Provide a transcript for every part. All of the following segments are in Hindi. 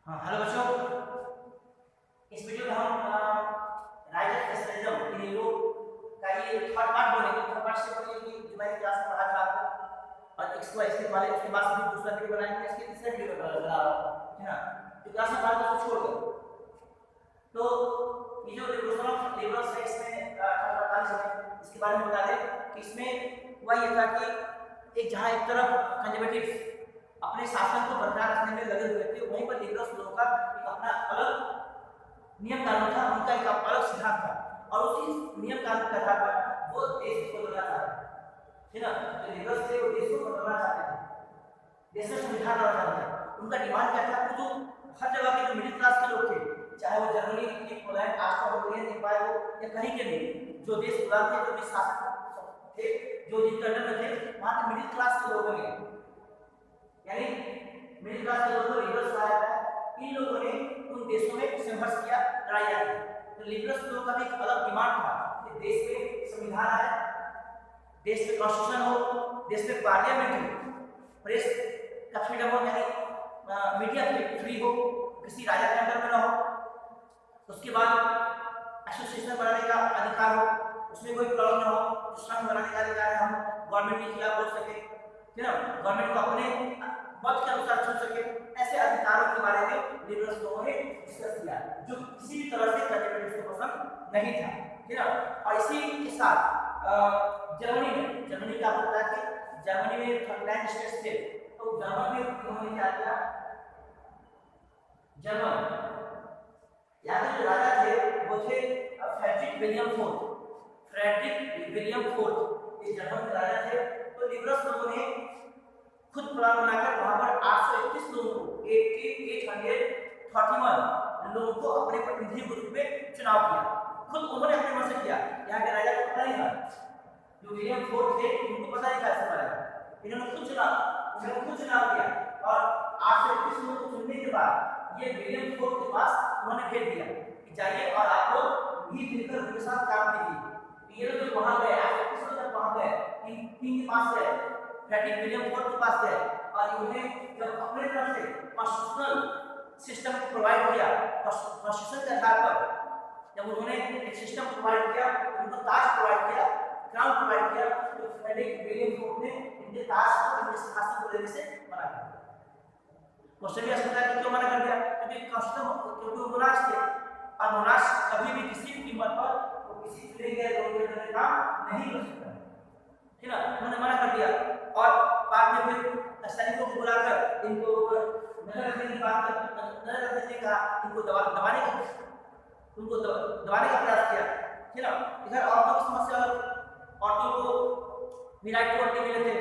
हाँ, हेलो बच्चों। इस वीडियो में हम राइट ऑफ फैशनिज्म इन यूरोप का ये थर्ड पार्ट बोलेंगे। थर्ड पार्ट से बोलेंगे कि जो मैंने क्लास में पढ़ा था आपको, और इसके वाले उसके बाद से दूसरा वीडियो बनाएंगे, इसके तीसरा वीडियो बना रहा हूं, है ना। तो क्लास में पढ़ा था उसको छोड़कर, तो ये जो रिवोल्यूशन ऑफ लिबरल राइट्स में 1848 में इसके बारे में बता दें कि इसमें हुआ ये था कि एक तरफ कंजर्वेटिव्स अपने शासन को बरकरार रखने में लगे हुए थे, वहीं पर लिबरल्स लोगों का एक अपना अलग नियम कानून था, उनका एक अलग सिद्धांत था, और उसी नियम कानून के आधार पर वो देश को बदलना चाहते थे ना। तो लिबरल्स थे वो देश को बदलना चाहते थे, देश में संविधान लाना चाहते थे। उनका डिमांड क्या था कि जो हर जगह के जो मिडिल क्लास के लोग थे, चाहे वो Germany, Italy, Poland, Austria, Nepal हो या कहीं के भी जो देश गुलाम थे, जो भी शासक थे, जो जिनके अंडर में थे, वहाँ के मिडिल क्लास के लोगों ने, यानी मिडिल क्लास के लोगों को लिबरल्स कहा जाता है। इन लोगों ने उन देशों में संघर्ष किया, लड़ाइयाँ की। तो लिबरल्स लोगों का भी एक अलग डिमांड था कि देश में संविधान आए, देश में कॉन्स्टिट्यूशन हो, देश में पार्लियामेंट हो, प्रेस का फ्रीडम हो, यानी मीडिया फ्री हो, किसी राजा के अंदर में ना हो, उसके बाद एसोसिएशन बनाने का अधिकार हो, उसमें कोई प्रॉब्लम ना हो, संघ बनाने का अधिकार है, हम गवर्नमेंट के खिलाफ बोल सके, है ना, गवर्नमेंट को अपने मत के अनुसार चुन सके। ऐसे अधिकारों के बारे में लिबरल्स लोगों ने डिस्कस किया, जो किसी भी तरह से कंजर्वेटिव्स को पसंद नहीं था, है ना। और इसी के साथ जर्मनी का पता है कि जर्मनी में 39 स्टेट्स थे, तो जर्मनी में उन्होंने क्या किया, यहाँ के जो राजा थे वो थे फ्रेडरिक विलियम फोर्थ, ये जर्मन के राजा थे। तो लिबरल्स लोगों ने खुद प्लान बनाकर वहां पर 831 लोगों को 831 लोगों को अपने प्रतिनिधि के रूप में चुनाव किया। खुद उन्होंने अपने मन से किया, यहाँ के राजा को पता नहीं था, जो विलियम फोर्थ थे उनको पता नहीं था इसके बारे में। इन्होंने खुद चुनाव किया, और 831 लोगों को चुनने के बाद ये विलियम फोर्थ के पास उन्होंने भेज दिया कि जाइए और आप लोग मिलकर उनके साथ काम कीजिए। ये लोग वहां गए, 831 लोग वहां गए, किंग के पास गए, फ्रेडरिक विलियम फोर्थ के पास गए, और उन्हें जब अपने तरफ से कॉन्स्टिट्यूशनल सिस्टम प्रोवाइड किया, कॉन्स्टिट्यूशन के आधार पर जब उन्होंने एक सिस्टम प्रोवाइड किया, उनको ताज प्रोवाइड किया, क्राउन प्रोवाइड किया, तो फ्रेडरिक विलियम फोर्थ ने इनके ताज को इनके सिंहासन को लेने से मना कर दिया। क्वेश्चन भी आ सकता है कि क्यों मना कर दिया, क्योंकि वो मोनार्च थे, और मोनार्च कभी भी किसी भी कीमत पर वो किसी चुने गए लोगों के काम नहीं कर सकता, है ना। उन्होंने मना कर दिया, और बाद में फिर सैनिकों को बुलाकर इनको नजर रखने की बात नजर रखने का इनको दबाने का प्रयास किया, है ना। इधर औरतों की समस्या, औरतों को भी राइट टू वोट मिले थे,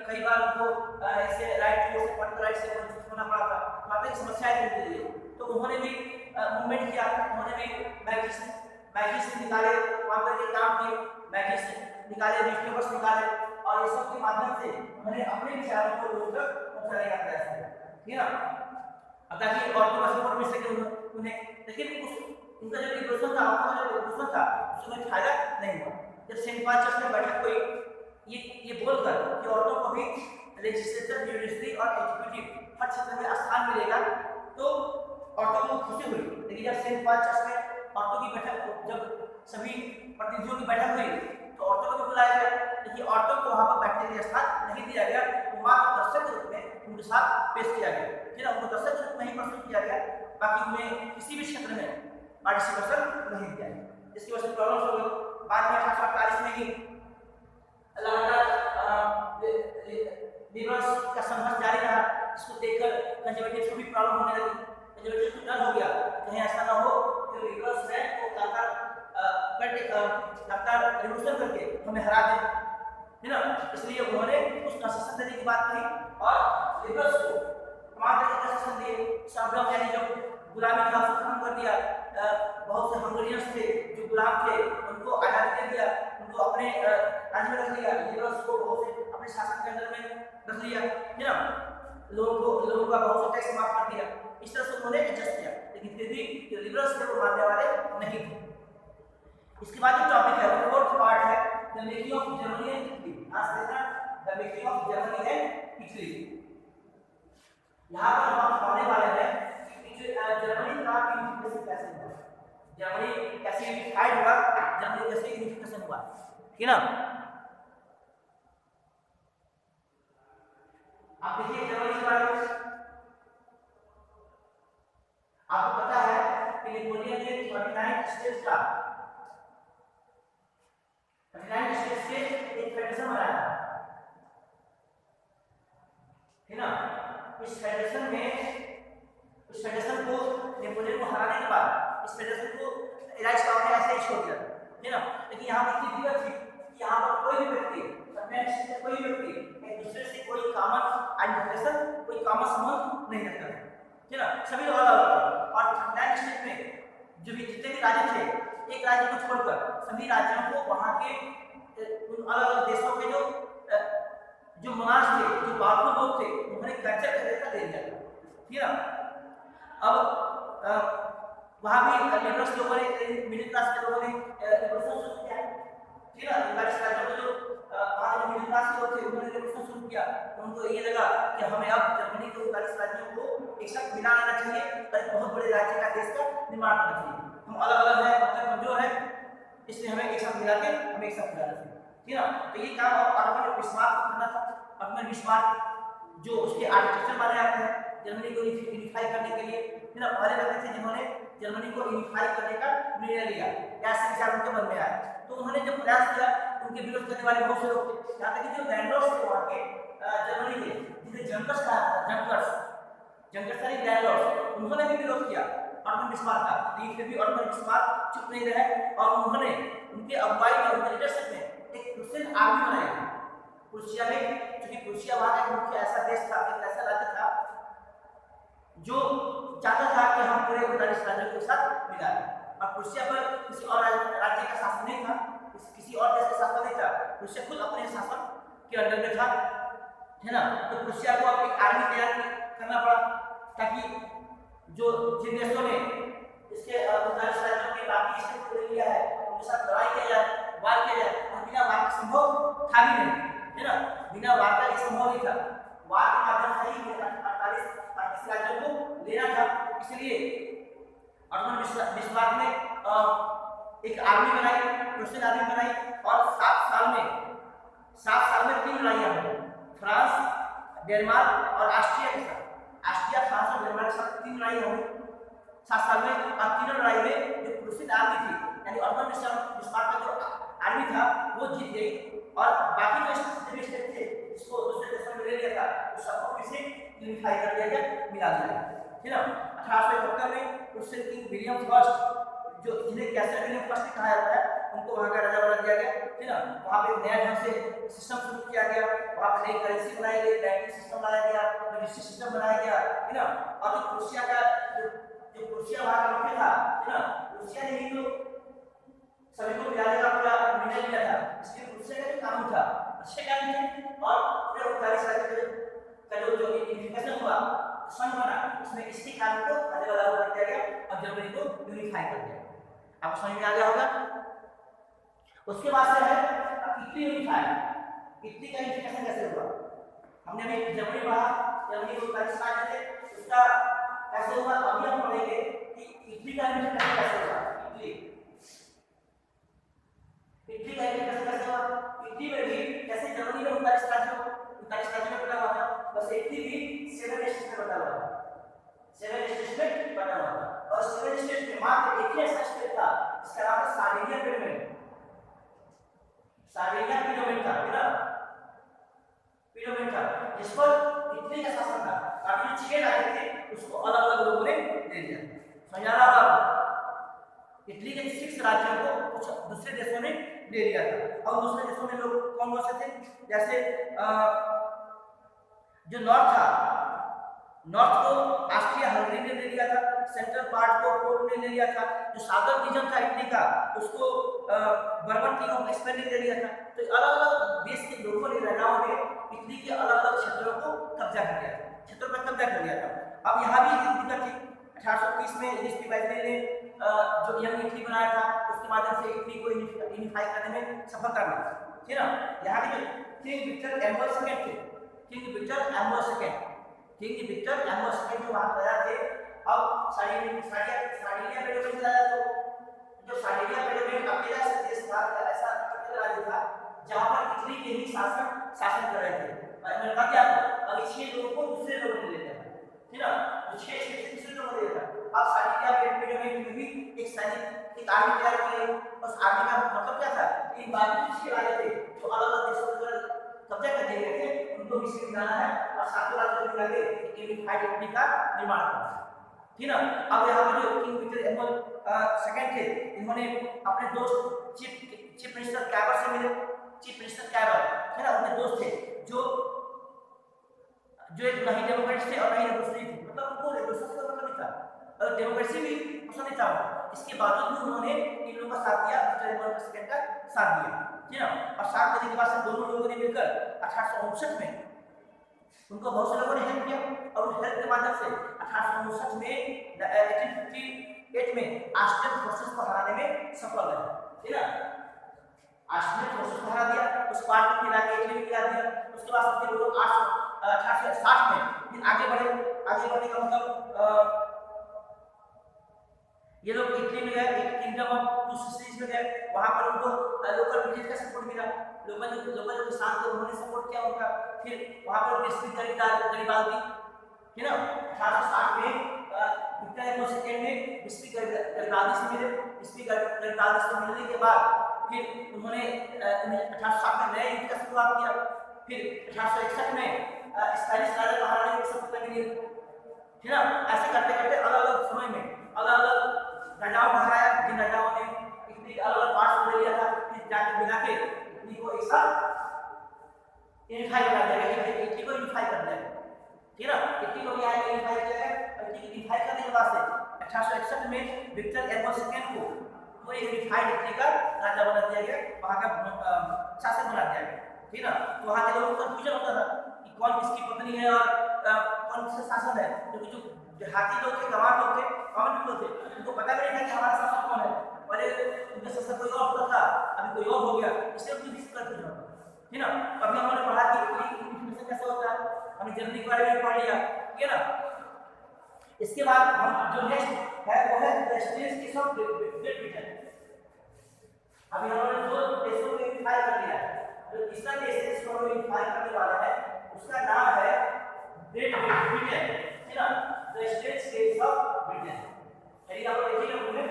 कई बार उनको ऐसे राइट टू वोट राइट से वंचित होना पड़ा था, काफी समस्याएं थी उनके लिए। तो उन्होंने भी मूवमेंट किया, उन्होंने भी मैगजीन निकाले, वहां पर के काम किए, मैगजीन निकाले, न्यूज़पेपर्स निकाले, और इस सब के माध्यम से उन्होंने अपने विचारों को लोगों तक पहुंचाने का प्रयास किया, ठीक है ना। अब ताकि औरतों का सपोर्ट मिल सके उन्हें, लेकिन उनका जो रिवोल्यूशन था, उसमें फायदा नहीं हुआ। जब सेंट पॉल चर्च में बैठक हुई, ये बोलकर कि औरतों को भी लेजिस्लेचर, ज्यूडिशरी और एग्जीक्यूटिव हर क्षेत्र में स्थान मिलेगा, तो औरतों को खुशी हुई। लेकिन जब सेंट पॉल चर्च में औरतों की बैठक, जब सभी प्रतिनिधियों की बैठक हुई, तो औरतों को भी बुलाया गया, लेकिन औरतों को वहां पर बैठने के लिए स्थान नहीं दिया गया, तो मात्र दर्शक के रूप में उनके साथ पेश किया गया, फिर उनको दर्शक के रूप में ही प्रस्तुत किया गया, बाकी उन्हें किसी भी क्षेत्र में पार्टिसिपेशन नहीं दिया गया। इसकी वजह से प्रॉब्लम हो गई। बाद में 1848 में ही लगातार लिबरल्स का संघर्ष जारी रहा, इसको देखकर कंजर्वेटिव्स को भी प्रॉब्लम होने लगी। कंजर्वेटिव्स को डर हो गया, कहीं ऐसा ना हो कि लिबरल्स है वो लगातार रिवोल्यूशन करके हमें हरा दे, है ना। इसलिए उन्होंने कुछ कंसेशन देने की बात कही, और लिबरल्स को तमाम तरह के कंसेशन दिए। सब यानी जो गुलामी था उसको खत्म कर दिया, बहुत से हंगेरियंस थे जो गुलाम थे उनको आज़ादी दे दिया, उनको अपने राज्य में रख लिया, लिबरल्स को बहुत से अपने शासन के अंदर में रख लिया, है ना। लोगों का बहुत से टैक्स माफ कर दिया। इस तरह से उन्होंने एडजस्ट किया, लेकिन फिर भी जो लिबरल्स थे वो मानने वाले नहीं थे। इसके बाद जो टॉपिक है वो फोर्थ पार्ट है, the making of Germany and Italy. आज देखना the making of Germany and Italy. यहाँ पर हम पढ़ने वाले हैं कि जर्मनी कैसे यूनिफाइड हुआ, जर्मनी कैसे यूनिफिकेशन हुआ, ठीक है ना। आप देखिए जर्मनी के बारे में आपको पता है कि नेपोलियन ने 39 स्टेट्स का 39 स्टेट्स से एक फेडरेशन बनाया, है ना। इस फेडरेशन को नेपोलियन को हराने के बाद इस फेडरेशन को एलाइस पावर ने ऐसे ही छोड़ दिया, है ना। लेकिन यहाँ पर एक दिक्कत थी कि यहाँ पर कोई भी व्यक्ति कोई व्यक्ति एक दूसरे से कोई कॉमन आइडेंटिफिकेशन, कोई कॉमन संबंध नहीं रखता था, है ना। सभी लोग अलग अलग थे। और 39 स्टेट में जो भी जितने भी राज्य थे, एक राज्य को छोड़कर सभी राज्यों को वहाँ के अलग अलग देशों के जो मनार्स थे, जो पावरफुल लोग थे, उन्होंने कल्चर का दे दिया, ठीक है ना। अब वहाँ भी लेबरर्स लोगों ने, मिडिल क्लास के लोगों ने रिवॉल्यूशन शुरू किया, ठीक है ना। 39 राज्यों में जो वहाँ जो मिडिल क्लास के लोग थे उन्होंने रिवॉल्यूशन शुरू किया। उनको ये लगा कि हमें अब जर्मनी के 39 राज्यों को एक साथ मिला लेना चाहिए और एक बहुत बड़े राज्य का देश का निर्माण करना चाहिए। हम अलग अलग हैं, मतलब कमजोर है, इसलिए हमें एक साथ मिला के हमें एक साथ मिलाना चाहिए, ठीक है ना। तो ये काम ऑटोमन बिस्मार्क को करना था। ऑटोमन बिस्मार्क जो उसके आर्किटेक्चर माने जाते हैं जर्मनी को यूनिफाई करने के लिए, है ना। पहले व्यक्ति थे जिन्होंने जर्मनी को यूनिफाई करने का निर्णय लिया, ऐसे विचार उनके मन में आया। तो उन्होंने जब प्रयास किया, उनके विरोध करने वाले बहुत से लोग थे, यहाँ तक कि जो लैंडलॉर्ड्स थे वहाँ के जर्मनी के, जिन्हें जंकर्स कहा जाता था, जंकर्स यानी लैंडलॉर्ड्स, उन्होंने भी विरोध किया ऑटोमन बिस्मार्क का। लेकिन फिर भी ऑटोमन बिस्मार्क चुप नहीं रहे और उन्होंने उनके अगुवाई में, उनके लीडरशिप में एक क्रूसेड आर्मी बनाई प्रुशिया में, क्योंकि प्रुशिया वहाँ का मुख्य ऐसा देश था, एक ऐसा राज्य था जो चाहता था कि हम पूरे 39 राज्यों के साथ मिला लें। और प्रुशिया पर किसी और राज्य का शासन नहीं था, किसी और देश का शासन नहीं था, प्रुशिया खुद अपने शासन के अंडर में था, है ना। तो प्रुशिया को अब एक आर्मी तैयार करना पड़ा ताकि जो जिन देशों ने इसके 39 राज्यों के बाकी स्टेट को ले लिया है उनके साथ लड़ाई किया जाए, वार किया जाए। और बिना वार का संभव था भी नहीं, है ना। बिना वार का ये संभव नहीं था, वार के माध्यम से ही 38 राज्यों को लेना था। इसलिए ऑटोमन बिस्मार्क ने एक आर्मी बनाई, क्रूसेड आर्मी बनाई और 7 साल में 3 लड़ाइयाँ हुई, फ्रांस, डेनमार्क और ऑस्ट्रिया के साथ। ऑस्ट्रिया, फ्रांस और डेनमार्क के साथ 3 लड़ाइयाँ हुई 7 साल में। और तीनों लड़ाई में जो क्रूसेड आर्मी थी, यानी ऑटोमन बिस्मार्क का जो आर्मी था वो जीत गई और बाकी जो स्टेट थे जिसको दूसरे देशों में ले लिया था उस सबको फिर से यूनिफाई कर दिया गया, मिला दिया, ठीक है ना। 1871 में क्रूसेड किंग विलियम फर्स्ट, जो जिन्हें कैसर विलियम फर्स्ट कहा जाता है, उनको वहाँ का राजा बना दिया गया, ठीक है ना। वहाँ पे नया ढंग से सिस्टम शुरू किया गया, वहाँ पे नई करेंसी बनाई गई, बैंकिंग सिस्टम लाया गया, रजिस्ट्री सिस्टम बनाया गया, है ना। और जो प्रुशिया वहाँ का मुख्य था, है ना, प्रुशिया ने ही तो सभी को मिलाने का पूरा निर्णय लिया था। इसलिए प्रुशिया का जो कानून था अच्छे कानून थे और पूरे 39 राज्यों का जो यूनिफिकेशन हुआ, संघ बना, उसमें इसी कानून को अलग अलग कर दिया गया और जर्मनी को यूनिफाई कर दिया। आपको समझ में आ गया होगा। उसके बाद से है इटली यूनिफाई। इटली का यूनिफिकेशन कैसे हुआ? हमने अभी जर्मनी पढ़ा, जर्मनी को 39 राज्य थे, उसका कैसे हुआ अभी हम पढ़ेंगे कि इटली का यूनिफिकेशन कैसे हुआ। इटली का यूनिफिकेशन कैसे हुआ? इटली में भी जैसे जर्मनी में 39 राज्यों में बटा हुआ था, बस इटली भी 7 स्टेट में बटा हुआ था, 7 स्टेट में बटा हुआ था। और 7 स्टेट में मात्र एक ही ऐसा स्टेट था जिसका नाम था सार्डिनिया पिडोमेन। सार्डिनिया पिडोमेन था, है ना, पिडोमेन था, जिस पर इटली का शासन था। बाकी जो 6 राज्य थे उसको अलग अलग लोगों ने दे दिया। समझ आ रहा होगा आपको? इटली के 6 राज्यों को कुछ दूसरे देशों ने ले लिया था। और दूसरे देशों में लोग कौन से थे? जैसे जो नॉर्थ था, नॉर्थ को ऑस्ट्रिया हंगरी ने ले लिया था, सेंट्रल पार्ट को पोर्ट ने ले लिया था, जो साउदर्न रीजन था इटली का उसको बर्बन किंग ऑफ स्पेन ने ले लिया था। तो अलग अलग देश के लोगों ने, राजाओं ने इटली के अलग अलग क्षेत्रों को कब्जा कर लिया था, क्षेत्रों पर कब्जा कर लिया था। अब यहाँ भी एक दिक्कत थी। 1830 में एलिस्टी बाइजले ने जो यंग इटली बनाया था, उसके माध्यम से इटली को यूनिफाई करने में सफलता मिली, ठीक है ना। यहाँ के जो किंग विक्टर एम्बर सेकंड थे, किंग विक्टर एम्बर सेकंड जो वहाँ राजा थे, अब सार्डिनिया पे जो राजा थे जो साइबेरिया पेरियोड अकेला ऐसा देश था, ऐसा अकेला राज्य था जहां पर इटली के ही शासन कर रहे थे। मैंने कहा क्या अब 6 लोगों को दूसरे लोगों ने ले लिया था, ठीक ना, तो 6 दूसरे लोगों ने लिया था। अब साइबेरिया पेरियोड में भी एक सैनिक एक आर्मी तैयार की गई। उस आर्मी का मतलब क्या था, इन बाकी के राजा थे जो अलग-अलग देशों पर कब्जा कर लिए गए थे, उनको मिस्र मिलाना है और सातों राज्यों को मिला के एक यूनिफाइड इटली का निर्माण करना है, ठीक ना। अब यहाँ पर जो किंग विक्टर एम्बल सेकंड थे, इन्होंने अपने दोस्त चीफ मिनिस्टर कैबर से मिले। चीफ मिनिस्टर कैबर, है ना, उनके दोस्त थे जो एक नहीं डेमोक्रेट थे और नहीं रेवोल्यूशनरी थे, मतलब उनको रेवोल्यूशन से मतलब नहीं था और डेमोक्रेसी भी पसंद नहीं था उनको। इसके बावजूद भी उन्होंने इन लोगों का साथ दिया, विक्टर एम्बल सेकंड का साथ दिया, ठीक ना। और साथ देने के बाद से दोनों लोगों ने मिलकर 1859 में उनको बहुत से लोगों ने हेल्प किया और उस हेल्प के माध्यम से 1859 में 1858 में ऑस्ट्रियन फोर्सेस को हराने में सफल रहे, ठीक ना। ऑस्ट्रियन फोर्सेस को हरा दिया, उस पार्ट को मिला के इटली में गिरा दिया। उसके बाद फिर लोग 1860 में फिर आगे बढ़ने का मतलब ये लोग इटली में गए, एक किंगडम ऑफ टू सिटीज में गए, वहां पर उनको लोकल ब्रिटिश का सपोर्ट मिला, लोकल जो किसान थे उन्होंने सपोर्ट किया उनका। फिर वहां पर विस्तृत गरीबाल दी, ठीक ना। 1860 में विक्टर एम्बल सेकंड में विस्तृत गरीबाल से मिले। विस्तृत गरीबाल से मिलने के बाद फिर उन्होंने 1860 में नए युद्ध का शुरुआत किया। फिर 1861 में स्पेनिश राजा को हराने की सफलता मिली, ठीक ना। ऐसे करते करते अलग-अलग समय में अलग-अलग राजाओं को हराया, जिन राजाओं ने इटली के अलग-अलग पार्ट्स ले लिया था, फिर जाके मिला के इटली को एक साथ यूनिफाई कर दिया गया, इटली को यूनिफाई कर दिया गया, ठीक ना। इटली को यहाँ यूनिफाई किया गया और इटली को यूनिफाई करने के बाद से 1861 में विक्टर एम्बल सेकंड को पूरे यूनिफाइड इटली का राजा बना दिया गया, वहाँ का शासक बना दिया गया, ठीक ना। तो वहाँ के लोगों को कंफ्यूजन होता था कि कौन किसकी पत्नी है और कौन किसका शासन है, क्योंकि जो देहाती लोग थे, गंवार लोग थे, कॉमन पीपल थे, उनको पता भी नहीं था कि हमारा शासक कौन है। पहले उनका शासक कोई और होता था, अभी कोई और हो गया, इसलिए उनकी दिक्कत हो जाती, ठीक ना। अभी हमने पढ़ा कि इन्फॉर्मेशन कैसे होता है, हमने जर्मनी के बारे में पढ़ लिया, ठीक है ना। इसके बाद हम जो नेक्स्ट है वो है the states of great Britain. अभी हमने दो देशों को यूनिफाई कर लिया है, जो तीसरा देश है जिसको हम यूनिफाई करने वाला है उसका नाम है ग्रेट ब्रिटेन, ठीक ना। द स्टेट्स ऑफ ब्रिटेन, यदि आप देखिए हमने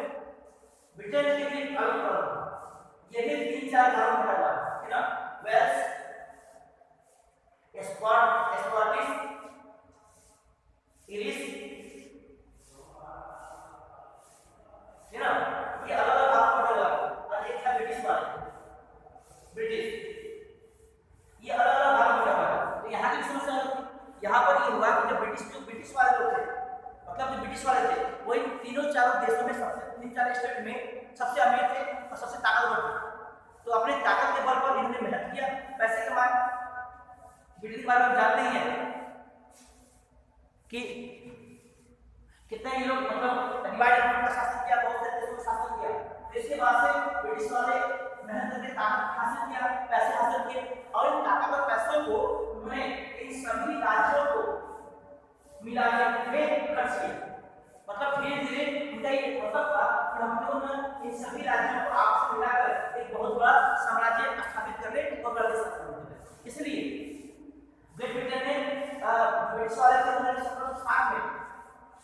ब्रिटेन के भी अलग अलग ये भी 3-4 नाम पढ़ा हुआ है, ठीक ना। वेल्स, स्कॉटिश, इरिश, ठीक ना, ये अलग अलग नाम पढ़ा हुआ है। और एक है ब्रिटिश वाले, ब्रिटिश, ये अलग अलग नाम पढ़ा हुआ है। तो यहाँ की समस्या यहाँ पर ये हुआ कि जो ब्रिटिश वाले लोग थे, मतलब जो ब्रिटिश वाले थे वो इन तीनों-चारों देशों में सबसे 3-4 स्टेट में सबसे अमीर थे और सबसे ताकतवर थे। तो अपने ताकत के बल पर इन्होंने मेहनत किया, पैसे कमाए। ब्रिटेन के बारे में जानते ही हैं कि कितने ये लोग मतलब डिवाइड का शासन किया, बहुत सारे देशों का शासन किया। तो इसके बाद से ब्रिटिश वाले मेहनत करके ताकत हासिल किया, पैसे हासिल किए और इन ताकतवर पैसों को उन्होंने इन सभी राज्यों को मिलाने में खर्च किया। मतलब धीरे-धीरे उनका ये मतलब था कि हम लोग इन सभी राज्यों को आपस में मिलाकर एक बहुत बड़ा साम्राज्य स्थापित करने और कर सकते हैं। इसलिए ग्रेट ब्रिटेन ने ब्रिटिश वाले को 1760 में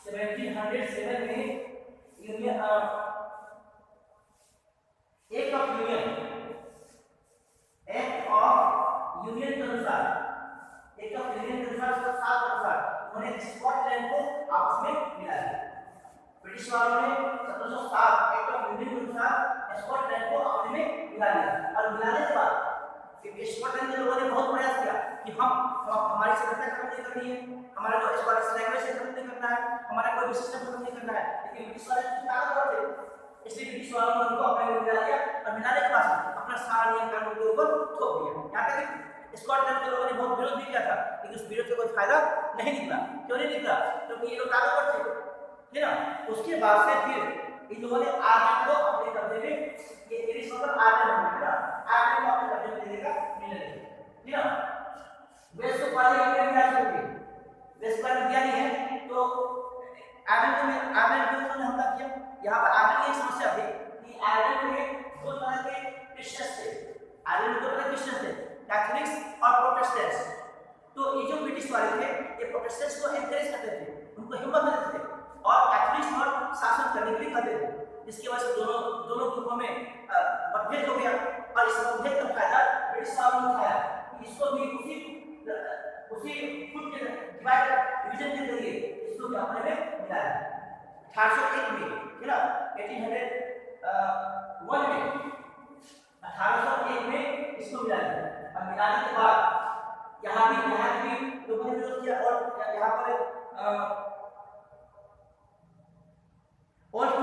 1707 में यूनियन एक्ट ऑफ यूनियन के अनुसार उन्होंने स्कॉटलैंड को आपस में मिला दिया। ब्रिटिश वालों ने 1707 एक्ट ऑफ यूनियन के अनुसार स्कॉटलैंड को अपने में मिला दिया और मिलाने के बाद स्कॉटलैंड के लोगों ने बहुत प्रयास किया कि हमारी सभ्यता खत्म नहीं करनी है, हमारा जो स्कॉटिश लैंग्वेज है खत्म नहीं करना है, हमारा कोई सिस्टम खत्म नहीं करना है। लेकिन ब्रिटिश वाले ताकतवर थे, इसलिए ब्रिटिश वालों ने उनको अपने में मिला दिया और मिलाने के बाद अपना सारा नियम कानून के ऊपर थोप दिया। यहाँ तक स्कॉटलैंड के लोगों ने बहुत विरोध भी किया था, लेकिन उस विरोध से कोई फायदा नहीं निकला। क्यों नहीं निकला? क्योंकि ये लोग ताकतवर थे, है ना। उसके बाद से फिर इन लोगों ने आयरलैंड को अपने कब्जे में, ये इंग्लिश मतलब आयरलैंड है ना, आयरलैंड को अपने कब्जे में लेने का निर्णय लिया, है ना। वेस्ट को पहले इंग्लैंड राज होगी, वेस्ट पर इंडिया नहीं है, तो आयरलैंड को उन्होंने हमला किया। यहाँ पर आयरलैंड की एक समस्या थी कि ब्रिटिश वाले थे ये प्रोटेस्टेंट्स को एनकरेज करते थे, उनको हिम्मत देते थे और कैथोलिक्स पर शासन करने के लिए कहते थे, जिसकी वजह से दोनों ग्रुपों में मतभेद हो गया और इस मतभेद का फायदा ब्रिटिश वालों ने उठाया। इसको भी उसी खुद के डिवीजन के जरिए इसको भी अपने में मिलाया 1801 में, है ना, 1801 में 1801 में इसको मिलाया। अब मिलाने के बाद यहाँ भी लोगों ने विरोध किया और यहाँ पर ओल्ड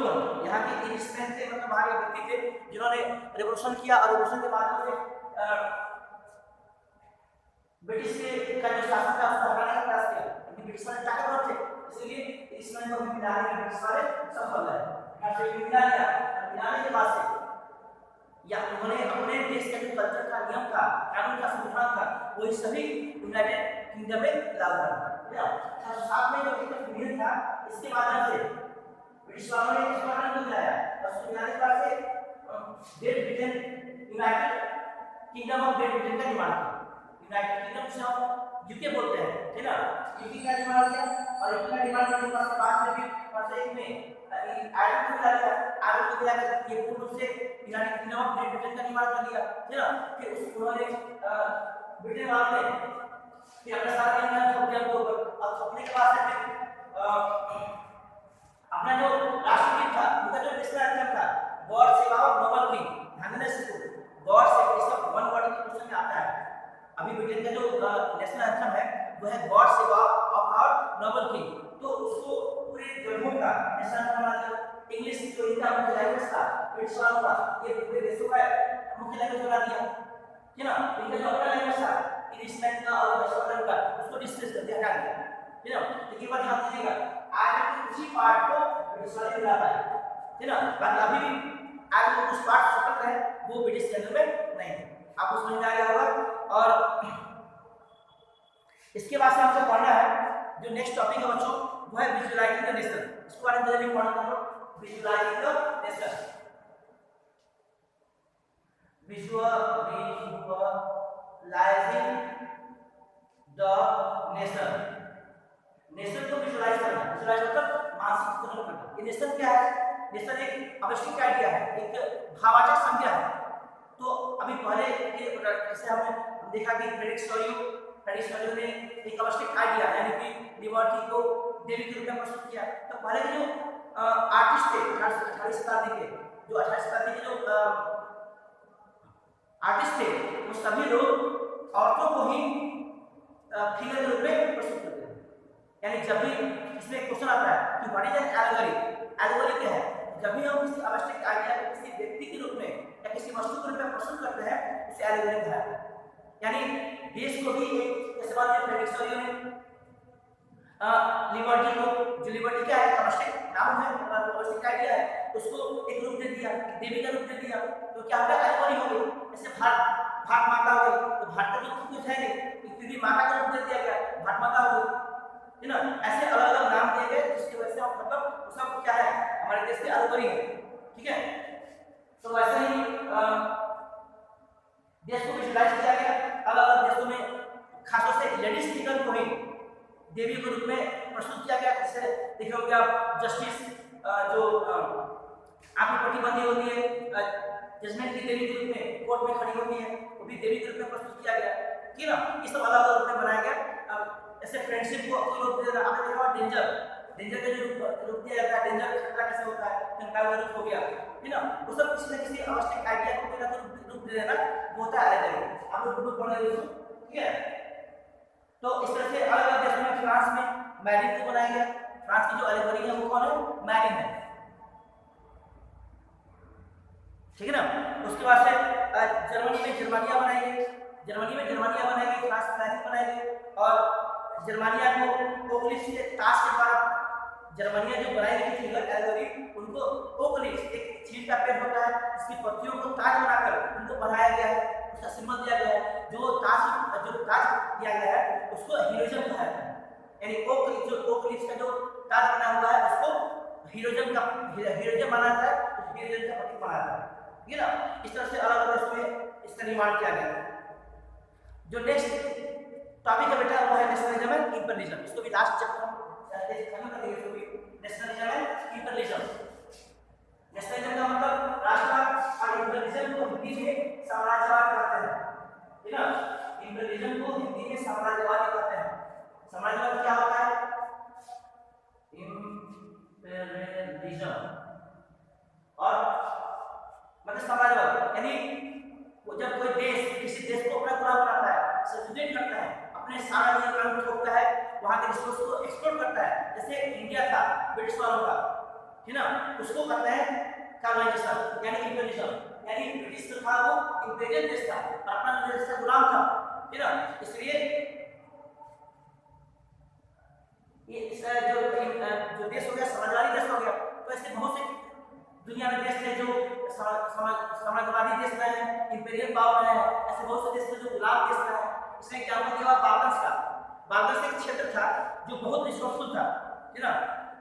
यहाँ के इंग्लिशमैन थे, मतलब वहाँ के व्यक्ति थे जिन्होंने रिवॉल्यूशन किया और रिवॉल्यूशन के बाद में ब्रिटिश के का जो शासन था उसको हटाने का प्रयास किया, क्योंकि ब्रिटिश वाले ताकतवर थे, इसलिए इंग्लिशमैन को मिलाने में ब्रिटिश वाले सफल रहे। मिलाने के बाद से या उन्होंने अपने देश के जो कल्चर का नियम था, कानून का, संविधान था, वही सभी यूनाइटेड किंगडम में लागू किया। साथ में जो यूनियन था इसके माध्यम से ब्रिटिश वालों ने इस कानून को लाया और उसके मिलाने के बाद से great Britain United kingdom of great Britain का निर्माण किया। यूनाइटेड किंगडम से हम यूके बोलते हैं, है ना, यूके का निर्माण किया और यूके का निर्माण करने के बाद में भी एक में आयरलैंड को मिला दिया। आयरलैंड को मिला कर ये पूर्ण रूप से United kingdom of great Britain का निर्माण कर दिया, है ना। फिर उस उन्होंने ब्रिटेन वालों ने फिर अपना सारा इंडिया छोड़ दिया तो अब अपने के पास है अपना जो राष्ट्रगीत था, उनका जो नेशनल एंथम था, God save our noble king, ध्यान देना इसको, गॉड सेव, इसका वन वर्ड के क्वेश्चन में आता है। अभी ब्रिटेन का जो नेशनल एंथम है वो है God save our noble king, तो उसको पूरे जर्मन का नेशनल एंथम बना दिया। इंग्लिश जो इनका मुख्य लैंग्वेज था ब्रिटिश वालों का, ये पूरे देशों का मुख्य लैंग्वेज बना दिया, है ना। इनका जो अपना लैंग्वेज था इंग्लिश का और नेशनल का, उसको डिस्ट्रेस कर दिया, हटा दिया, है ना। तो एक बार ध्यान दीजिएगा, आयरलैंड के उसी पार्ट को ब्रिटिश वाले मिला पाए, है ना। बाकी अभी भी आयरलैंड कुछ पार्ट स्वतंत्र है, वो ब्रिटिश के अंदर में नहीं है, आपको समझ में आ गया होगा। और इसके बाद से हमसे पढ़ना है जो नेक्स्ट टॉपिक है बच्चों, वो है विजुअलाइजिंग द नेशन। इसको बारे में जल्दी पढ़ना है, visualising the nation, visualising the nation. Nation को विजुअलाइज करना, विजुअलाइज मतलब मानसिक चित्रण करना। ये नेशन क्या है? नेशन एक आवश्यक आइडिया है, एक भाववाचक संज्ञा है। तो अभी पहले जैसे हमने देखा कि फ्रेडरिक ने एक आवश्यक आइडिया यानी कि लिबर्टी को देवी के रूप में प्रस्तुत किया। तो पहले के जो आर्टिस्ट थे 18वीं शताब्दी के, जो 18वीं शताब्दी के जो आर्टिस्ट थे, वो सभी लोग औरतों को ही फिगर के रूप में प्रस्तुत करते थे। यानी जब भी इसमें क्वेश्चन आता है कि what is an allegory, allegory क्या है? जब भी हम किसी आवश्यक आइडिया को किसी व्यक्ति के रूप में या किसी वस्तु के रूप में प्रस्तुत करते हैं, उसे एलेगोरी कहते हैं। यानी देश को भी एक ऐसे बात है फ्रेडरिक ने लिबर्टी को, जो लिबर्टी क्या है, आवश्यक नाम है, आवश्यक आइडिया है, उसको एक रूप दे दिया, देवी का रूप दे दिया। तो क्या होगा? एलेगोरी हो गई। जैसे भारत माता हो गई, तो भारत का जो कुछ है नहीं, फिर भी माता का रूप दे दिया गया, भारत माता हो गई, है ना। ऐसे अलग अलग नाम दिए गए जिसकी वजह से हम मतलब सब क्या है, हमारे देश की एलेगोरी है, ठीक है। तो वैसे ही देश को विजुअलाइज किया गया अलग अलग देशों में, खासतौर से लेडीज फिगर को ही देवी के रूप में प्रस्तुत किया गया। जैसे देखे होंगे आप जस्टिस जो आंखों पट्टी बंधी होती है, जजमेंट की देवी के रूप में कोर्ट में खड़ी होती है, वो भी देवी के रूप में प्रस्तुत किया गया, ठीक है ना। इस सब अलग अलग रूप में बनाया गया। ऐसे फ्रेंडशिप को कोई रूप दे रहा, आपने देखा डेंजर का जो रूप दिया जाता है, डेंजर खतरा कैसे होता है, कंकाल का रूप हो गया, है ना। वो सब किसी न किसी आवश्यक आइडिया को कोई ना कोई रूप दे देना, वो होता है एलेगोरी। आप लोग बुक पढ़ रहे हो, ठीक है। तो इस तरह से अलग अलग देशों में, फ्रांस में मैरिन को बनाया गया। फ्रांस की जो एलेगोरी है वो कौन है? मैरिन है, ठीक है ना। उसके बाद से जर्मनी में जर्मनिया बनाई गई, फ्रांस में मैरिन बनाई गई। और जर्मनिया को ओकलिप्स के ताश के द्वारा जर्मनिया जो बनाई गई फिगर एलेगोरी, उनको ओकलिप्स, एक चीड़ का पेड़ होता है, इसकी पत्तियों को ताज बनाकर उनको बनाया गया है, उसका सिंबल दिया गया है। जो ताज दिया गया है उसको हीरोइज्म कहा जाता है। यानी ओकलिप्स का जो ताज बना हुआ है उसको हीरोइज्म माना जाता है, उस हीरोइज्म का प्रतीक माना जाता है, ठीक है ना। इस तरह से अलग अलग देशों में इसका निर्माण किया गया। जो नेक्स्ट टॉपिक है बेटा वो है नेशनलिज्म एंड इंपीरियलिज्म। इसको भी लास्ट चैप्टर हम खत्म कर देंगे। इसको भी नेशनलिज्म एंड इंपीरियलिज्म। नेशनलिज्म का मतलब राष्ट्रवाद और इंपीरियलिज्म को हिंदी में साम्राज्यवाद कहते हैं, ठीक है। इंपीरियलिज्म को हिंदी में साम्राज्यवाद कहते हैं। साम्राज्यवाद क्या होता है? इंपीरियलिज्म और मतलब साम्राज्यवाद यानी वो जब कोई देश किसी देश को अपना गुलाम बनाता है, सब्जुगेट करता है, अपने सारा नियम कानून थोपता है, वहां के रिसोर्स को एक्सप्लोर करता है, जैसे इंडिया था ब्रिटिश वालों का, है ना, उसको कहते हैं कॉलोनाइजेशन यानी इंपीरियलिज्म। यानी ब्रिटिश जो था वो इंपीरियल देश था और अपना देश का गुलाम था, है ना। इसलिए ये जो देश हो गया साम्राज्यवादी देश हो गया। तो ऐसे बहुत से दुनिया में देश थे जो साम्राज्यवादी देश रहे हैं, इंपीरियल पावर है, ऐसे बहुत से देश थे जो गुलाम देश रहे हैं। इसमें एग्जाम्पल दिया बाल्कन्स का। बाल्कन्स एक क्षेत्र था जो बहुत रिसोर्सफुल था, है ना,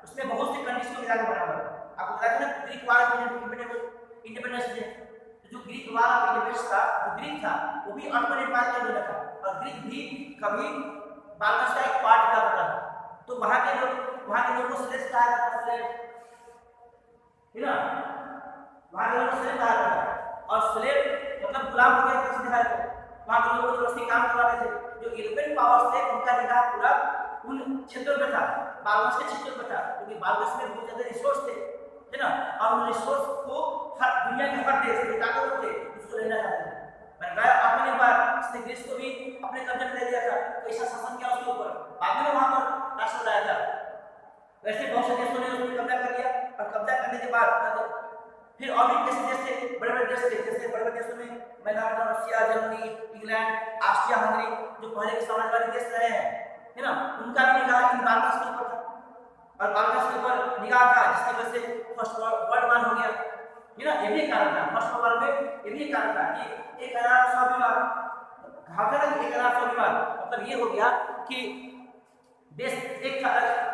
उसमें बहुत सी कंट्रीज को मिलाकर बना हुआ। आपको पता है ना ग्रीक वार इंडिपेंडेंस डे, जो ग्रीक वार इंडिपेंडेंस था, जो ग्रीक था वो भी ऑटोमन एम्पायर का लेना था और ग्रीक भी कभी बाल्कन्स का एक पार्ट का होता था। तो वहां के लोगों को स्लेव्स कहा जाता था, स्लेव, है ना, वहां के लोगों को स्लेव कहा जाता था। और स्लेव मतलब गुलाम हो गया कैसे दिखाया था, वहां के लोगों को जबरदस्ती काम करवाते थे। जो यूरोपियन पावर्स थे उनका निगाह पूरा उन क्षेत्रों में था, बाल्कन्स के क्षेत्रों में था, क्योंकि बाल्कन्स में बहुत ज्यादा रिसोर्स थे, है ना, और उन रिसोर्स को हर दुनिया के हर देश जो ताकतवर थे उसको लेना चाहते थे। मैंने आपने एक बार इसने ग्रीस को भी अपने कब्जे में ले लिया था, कैसा शासन किया उसके ऊपर, बाद में वहां पर राष्ट्र बनाया था। वैसे बहुत से देशों ने उस पर कब्जा कर लिया और कब्जा करने के बाद फिर और भी देश थे, बड़े बड़े देश थे, जैसे बड़े बड़े देशों में मैंने Russia, Germany, England, Austria, Hungary, जो पहले के साम्राज्यवादी देश रहे हैं, है ना, उनका भी निगाह इन बाल्कन्स के ऊपर था और बाल्कन्स के ऊपर निगाह था, जिसकी वजह से फर्स्ट वर्ल्ड वार हो गया, है ना। ये भी कारण था, फर्स्ट वर्ल्ड वार में ये भी कारण था कि एक स्वाभिमान मतलब ये हो गया कि देश एक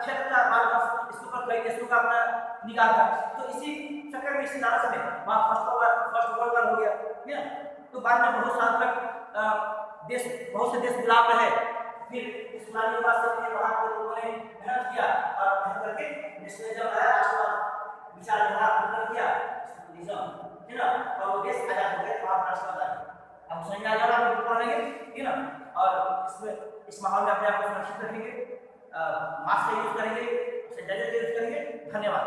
क्षेत्र था बाल्कन्स, इसके ऊपर कई देशों का अपना निगाह था। तो इसी चक्कर में इसी लालच में वहाँ फर्स्ट वर्ल्ड वार हो गया, है ना। तो बाद में बहुत साल तक बहुत से देश गुलाम रहे। फिर इस गुलामी के बाद से वहाँ के लोगों ने मेहनत किया और मेहनत करके नेशनलिज्म आया, राष्ट्रवाद विचारधारा अपना किया, है ना, और वो देश आजाद हो गया, वहाँ राष्ट्रवाद आया। हम समझ आ जाएगा, हम पढ़ेंगे, है ना, और इसमें इस माहौल में अपने आप को सुरक्षित रखेंगे, मास्क का यूज करेंगे, सैनिटाइजर का यूज करेंगे। धन्यवाद।